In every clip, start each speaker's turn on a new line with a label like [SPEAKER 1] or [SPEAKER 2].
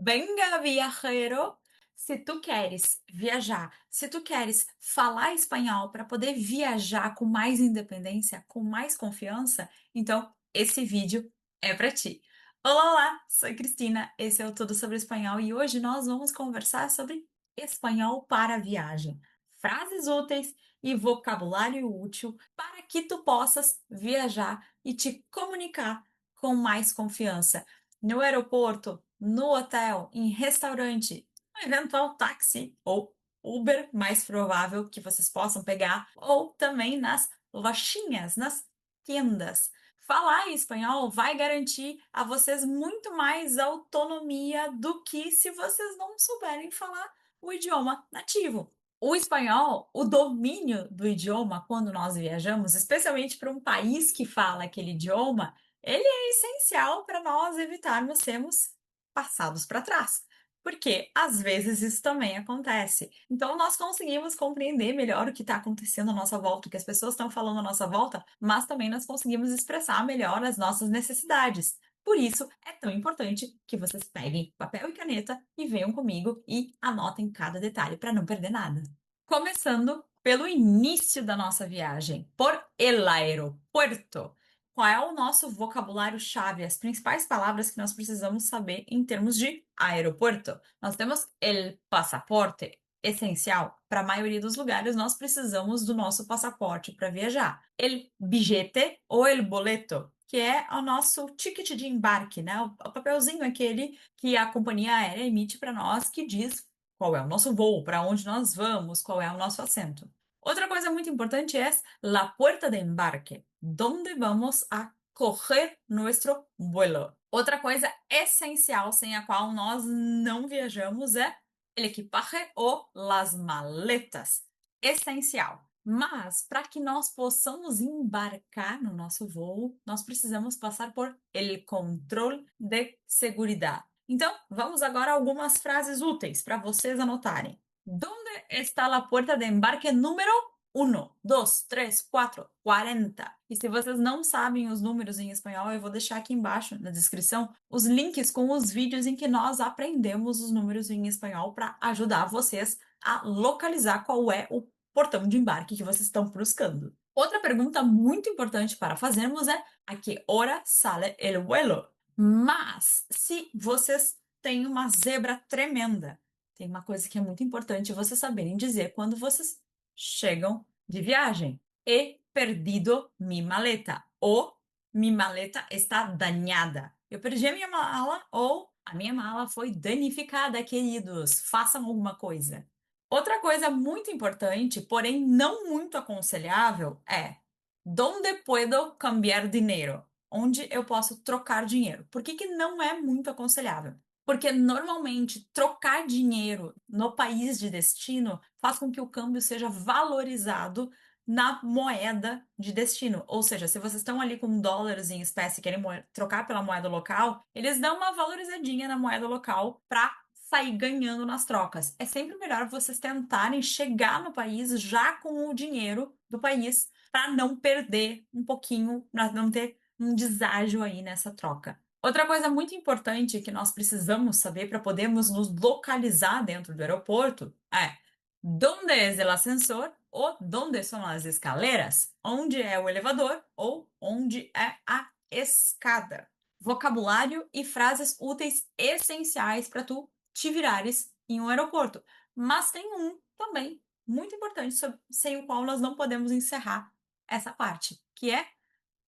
[SPEAKER 1] Venga, viajero! Se tu queres viajar, se tu queres falar espanhol para poder viajar com mais independência, com mais confiança, então esse vídeo é para ti. Olá, olá! Sou Cristina, esse é o Tudo sobre Espanhol e hoje nós vamos conversar sobre espanhol para viagem. Frases úteis e vocabulário útil para que tu possas viajar e te comunicar com mais confiança no aeroporto, no hotel, em restaurante, um eventual táxi ou Uber, mais provável que vocês possam pegar, ou também nas lojinhas, nas tendas. Falar em espanhol vai garantir a vocês muito mais autonomia do que se vocês não souberem falar o idioma nativo. O espanhol, o domínio do idioma quando nós viajamos, especialmente para um país que fala aquele idioma, ele é essencial para nós evitarmos sermos passados para trás. Porque às vezes isso também acontece. Então nós conseguimos compreender melhor o que está acontecendo à nossa volta, o que as pessoas estão falando à nossa volta, mas também nós conseguimos expressar melhor as nossas necessidades. Por isso é tão importante que vocês peguem papel e caneta e venham comigo e anotem cada detalhe para não perder nada. Começando pelo início da nossa viagem, por el aeropuerto. Qual é o nosso vocabulário-chave, as principais palavras que nós precisamos saber em termos de aeroporto? Nós temos el passaporte, essencial. Para a maioria dos lugares, nós precisamos do nosso passaporte para viajar. El billete ou el boleto, que é o nosso ticket de embarque, né? O papelzinho aquele que a companhia aérea emite para nós que diz qual é o nosso voo, para onde nós vamos, qual é o nosso assento. Outra coisa muito importante é la puerta de embarque, donde vamos a coger nuestro vuelo. Outra coisa essencial sem a qual nós não viajamos é el equipaje ou las maletas. Essencial. Mas para que nós possamos embarcar no nosso voo, nós precisamos passar por el control de seguridad. Então, vamos agora a algumas frases úteis para vocês anotarem. ¿Dónde está la puerta de embarque número 1, 2, 3, 4, 40? E se vocês não sabem os números em espanhol, eu vou deixar aqui embaixo na descrição os links com os vídeos em que nós aprendemos os números em espanhol para ajudar vocês a localizar qual é o portão de embarque que vocês estão buscando. Outra pergunta muito importante para fazermos é: a que hora sale el vuelo? Mas, se vocês têm uma zebra tremenda, tem uma coisa que é muito importante vocês saberem dizer quando vocês chegam de viagem. He perdido mi maleta. Ou mi maleta está dañada. Eu perdi a minha mala ou a minha mala foi danificada, queridos. Façam alguma coisa. Outra coisa muito importante, porém não muito aconselhável, é: ¿Dónde puedo cambiar dinheiro? Onde eu posso trocar dinheiro? Por que que não é muito aconselhável? Porque normalmente trocar dinheiro no país de destino faz com que o câmbio seja valorizado na moeda de destino. Ou seja, se vocês estão ali com dólares em espécie e querem trocar pela moeda local, eles dão uma valorizadinha na moeda local para sair ganhando nas trocas. É sempre melhor vocês tentarem chegar no país já com o dinheiro do país para não perder um pouquinho, para não ter um deságio aí nessa troca. Outra coisa muito importante que nós precisamos saber para podermos nos localizar dentro do aeroporto é: ¿dónde es el ascensor? Ou ¿dónde são as escaleras? Onde é o elevador? Ou onde é a escada? Vocabulário e frases úteis essenciais para tu te virares em um aeroporto. Mas tem um também muito importante sem o qual nós não podemos encerrar essa parte, que é: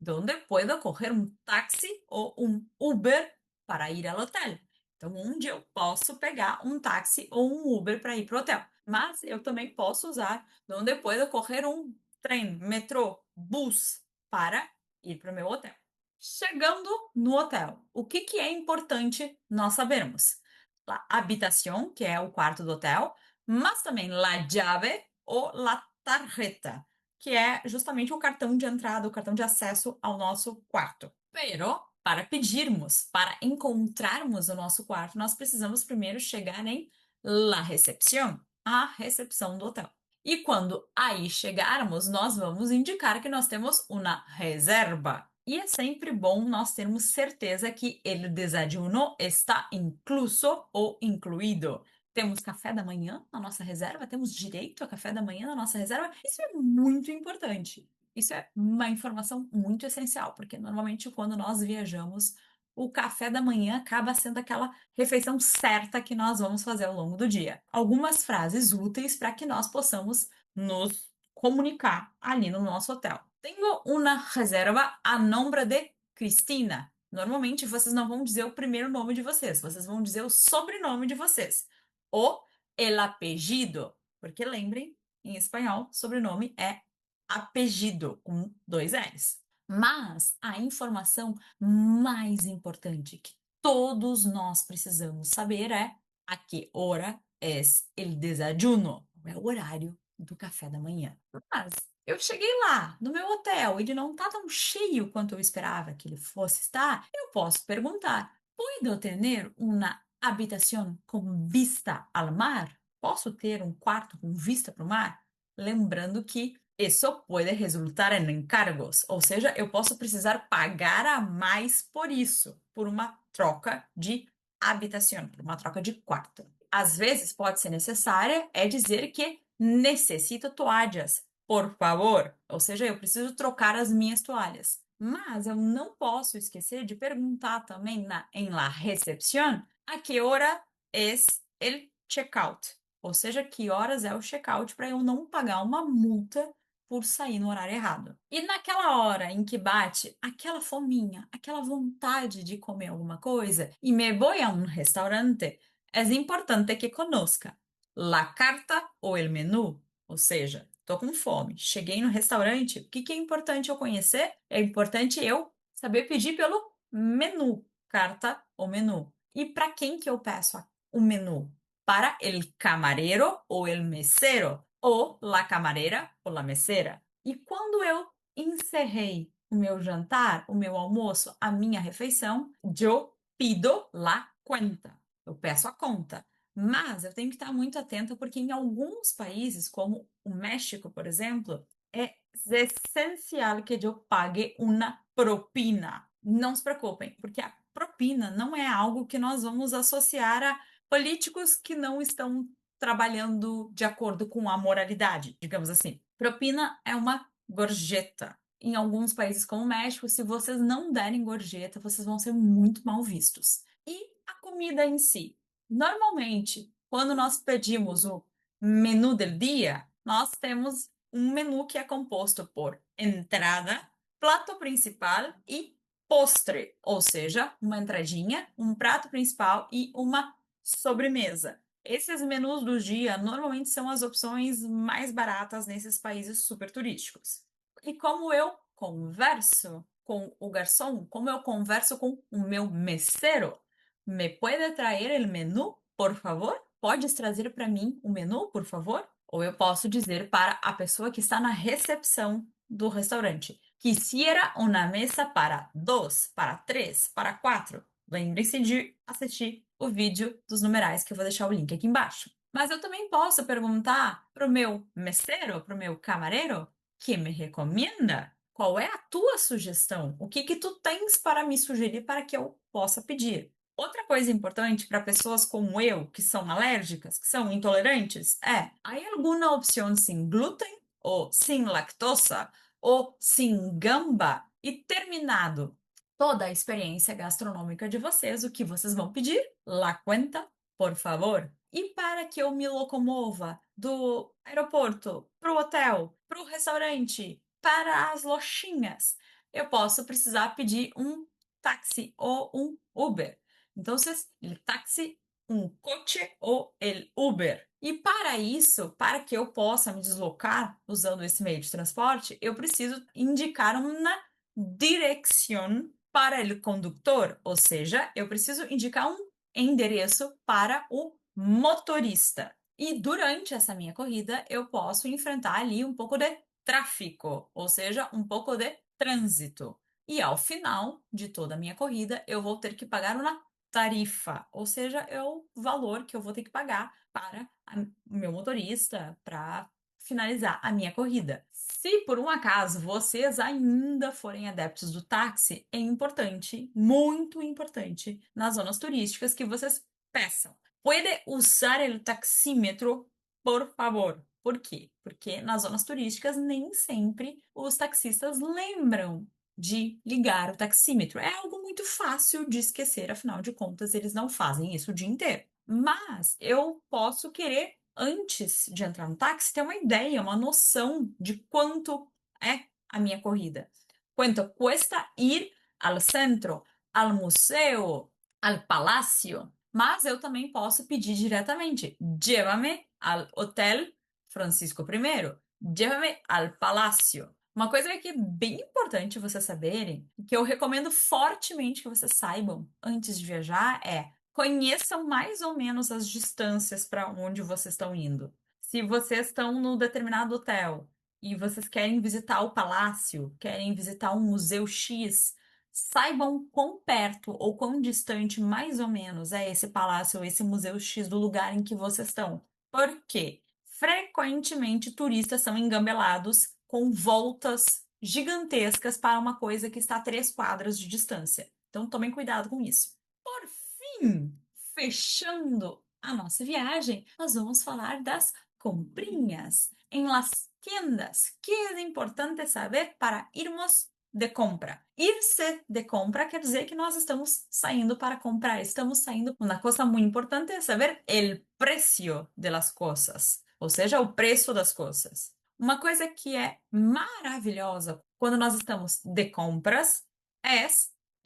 [SPEAKER 1] ¿Dónde puedo coger um táxi ou um Uber para ir ao hotel? Então, onde eu posso pegar um táxi ou um Uber para ir para o hotel? Mas eu também posso usar ¿Dónde puedo coger um trem, metrô, bus para ir para o meu hotel? Chegando no hotel, o que que é importante nós sabermos? La habitación, que é o quarto do hotel, mas também la llave ou la tarjeta, que é justamente o cartão de entrada, o cartão de acesso ao nosso quarto. Pero, para pedirmos, para encontrarmos o nosso quarto, nós precisamos primeiro chegar em la recepción, a recepção do hotel. E quando aí chegarmos, nós vamos indicar que nós temos uma reserva. E é sempre bom nós termos certeza que el desayuno está incluso ou incluído. Temos café da manhã na nossa reserva, temos direito a café da manhã na nossa reserva. Isso é muito importante. Isso é uma informação muito essencial, porque normalmente quando nós viajamos, o café da manhã acaba sendo aquela refeição certa que nós vamos fazer ao longo do dia. Algumas frases úteis para que nós possamos nos comunicar ali no nosso hotel. Tengo una reserva a nombre de Cristina. Normalmente vocês não vão dizer o primeiro nome de vocês vão dizer o sobrenome de vocês. O el apellido. Porque lembrem, em espanhol, sobrenome é apellido, com dois L's. Mas a informação mais importante que todos nós precisamos saber é a que hora es el desayuno. É o horário do café da manhã. Mas eu cheguei lá no meu hotel, ele não tá tão cheio quanto eu esperava que ele fosse estar. Eu posso perguntar: ¿Puedo tener una habitación con vista al mar? Posso ter um quarto com vista para o mar? Lembrando que isso pode resultar em encargos, ou seja, eu posso precisar pagar a mais por isso, por uma troca de habitação, por uma troca de quarto. Às vezes pode ser necessária é dizer que necessito toalhas, por favor, ou seja, eu preciso trocar as minhas toalhas. Mas eu não posso esquecer de perguntar também em la recepción a que hora es el checkout, ou seja, que horas é o checkout para eu não pagar uma multa por sair no horário errado. E naquela hora em que bate aquela fominha, aquela vontade de comer alguma coisa, e me voy a um restaurante, é importante que conozca la carta ou el menú, ou seja, tô com fome, cheguei no restaurante, o que que é importante eu conhecer? É importante eu saber pedir pelo menu, carta ou menu. E para quem que eu peço o menu? Para el camarero ou el mesero, ou la camarera ou la mesera. E quando eu encerrei o meu jantar, o meu almoço, a minha refeição, eu pido la cuenta. Eu peço a conta. Mas eu tenho que estar muito atenta porque em alguns países, como o México, por exemplo, é essencial que eu pague uma propina. Não se preocupem, porque a propina não é algo que nós vamos associar a políticos que não estão trabalhando de acordo com a moralidade, digamos assim. Propina é uma gorjeta. Em alguns países como o México, se vocês não derem gorjeta, vocês vão ser muito mal vistos. E a comida em si? Normalmente, quando nós pedimos o menu del dia, nós temos um menu que é composto por entrada, prato principal e postre, ou seja, uma entradinha, um prato principal e uma sobremesa. Esses menus do dia normalmente são as opções mais baratas nesses países super turísticos. E como eu converso com o garçom, como eu converso com o meu messeiro, me puede traer el menú, por favor? Podes trazer para mim o menu, por favor? Ou eu posso dizer para a pessoa que está na recepção do restaurante: Quisiera una mesa para dos, para três, para quatro. Lembre-se de assistir o vídeo dos numerais, que eu vou deixar o link aqui embaixo. Mas eu também posso perguntar para o meu messeiro, para o meu camareiro, que me recomenda? Qual é a tua sugestão? O que que tu tens para me sugerir para que eu possa pedir? Outra coisa importante para pessoas como eu, que são alérgicas, que são intolerantes, é: há alguma opção sem glúten ou sem lactosa ou sem gamba? E terminado toda a experiência gastronômica de vocês, o que vocês vão pedir? La cuenta, por favor. E para que eu me locomova do aeroporto para o hotel, para o restaurante, para as lojinhas, eu posso precisar pedir um táxi ou um Uber. Então, el táxi, um coche ou el Uber. E para isso, para que eu possa me deslocar usando esse meio de transporte, eu preciso indicar uma direção para o condutor, ou seja, eu preciso indicar um endereço para o motorista. E durante essa minha corrida, eu posso enfrentar ali um pouco de tráfico, ou seja, um pouco de trânsito. E ao final de toda a minha corrida, eu vou ter que pagar uma tarifa, ou seja, é o valor que eu vou ter que pagar para o meu motorista, para finalizar a minha corrida. Se por um acaso vocês ainda forem adeptos do táxi, é importante, muito importante, nas zonas turísticas que vocês peçam. Puede usar el taxímetro, por favor. Por quê? Porque nas zonas turísticas nem sempre os taxistas lembram de ligar o taxímetro. É algo muito fácil de esquecer, afinal de contas, eles não fazem isso o dia inteiro. Mas eu posso querer, antes de entrar no táxi, ter uma ideia, uma noção de quanto é a minha corrida. Quanto cuesta ir al centro, al museu, al palácio. Mas eu também posso pedir diretamente: llévame al hotel Francisco I, llévame al palácio. Uma coisa que é bem importante vocês saberem, que eu recomendo fortemente que vocês saibam antes de viajar, é conheçam mais ou menos as distâncias para onde vocês estão indo. Se vocês estão no determinado hotel e vocês querem visitar o palácio, querem visitar um museu X, saibam quão perto ou quão distante mais ou menos é esse palácio ou esse museu X do lugar em que vocês estão. Por quê? Frequentemente turistas são engambelados com voltas gigantescas para uma coisa que está a 3 quadras de distância. Então tomem cuidado com isso. Por fim, fechando a nossa viagem, nós vamos falar das comprinhas em las tiendas. Que é importante saber para irmos de compra? Irse de compra quer dizer que nós estamos saindo para comprar, estamos saindo. Uma coisa muito importante é saber o preço de las cosas, ou seja, o preço das coisas. Uma coisa que é maravilhosa quando nós estamos de compras é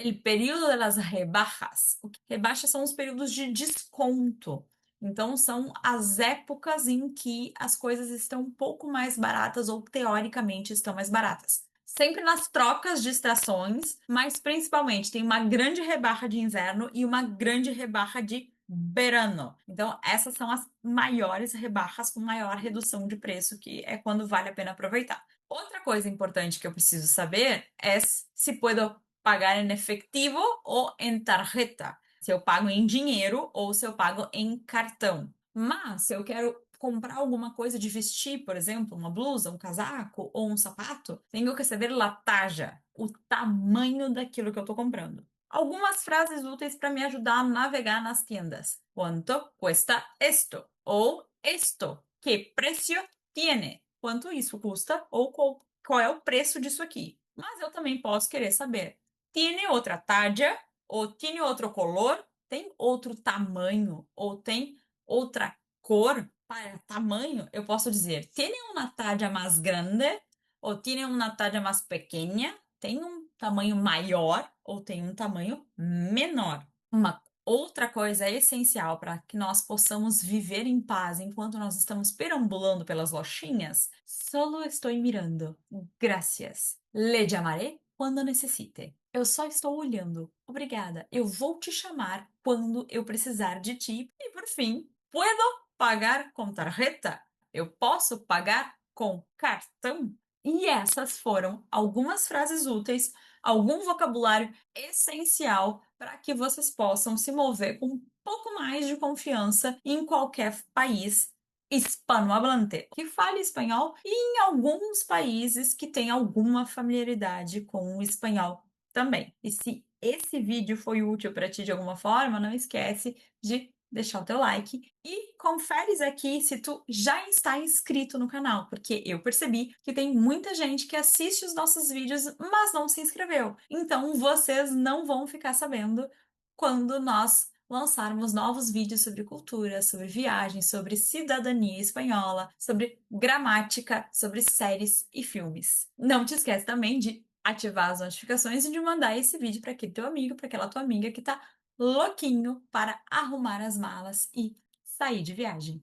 [SPEAKER 1] o período das rebajas. Rebaixas são os períodos de desconto. Então, são as épocas em que as coisas estão um pouco mais baratas ou teoricamente estão mais baratas. Sempre nas trocas de estações, mas principalmente tem uma grande rebarra de inverno e uma grande rebarra de verano. Então, essas são as maiores rebarras com maior redução de preço, que é quando vale a pena aproveitar. Outra coisa importante que eu preciso saber é se puedo pagar em efetivo ou em tarjeta. Se eu pago em dinheiro ou se eu pago em cartão. Mas se eu quero comprar alguma coisa de vestir, por exemplo, uma blusa, um casaco ou um sapato, tenho que saber a taja, o tamanho daquilo que eu estou comprando. Algumas frases úteis para me ajudar a navegar nas tiendas. Quanto cuesta esto? Ou esto? Que preço tiene? Quanto isso custa? Ou qual é o preço disso aqui? Mas eu também posso querer saber: tiene outra talla? Ou tiene outro color? Tem outro tamanho? Ou tem outra cor? Para tamanho, eu posso dizer: tiene uma talla mais grande? Ou tiene uma talla mais pequena? Tem um tamanho maior ou tem um tamanho menor? Uma outra coisa essencial para que nós possamos viver em paz enquanto nós estamos perambulando pelas lojinhas: solo estou mirando. Gracias. Le llamaré quando necessite. Eu só estou olhando. Obrigada. Eu vou te chamar quando eu precisar de ti. E por fim, puedo pagar com tarjeta? Eu posso pagar com cartão? E essas foram algumas frases úteis, algum vocabulário essencial para que vocês possam se mover com um pouco mais de confiança em qualquer país hispanohablante que fale espanhol e em alguns países que têm alguma familiaridade com o espanhol também. E se esse vídeo foi útil para ti de alguma forma, não esquece de deixar o teu like e conferes aqui se tu já está inscrito no canal, porque eu percebi que tem muita gente que assiste os nossos vídeos, mas não se inscreveu. Então vocês não vão ficar sabendo quando nós lançarmos novos vídeos sobre cultura, sobre viagens, sobre cidadania espanhola, sobre gramática, sobre séries e filmes. Não te esquece também de ativar as notificações e de mandar esse vídeo para aquele teu amigo, para aquela tua amiga que está louquinho para arrumar as malas e sair de viagem.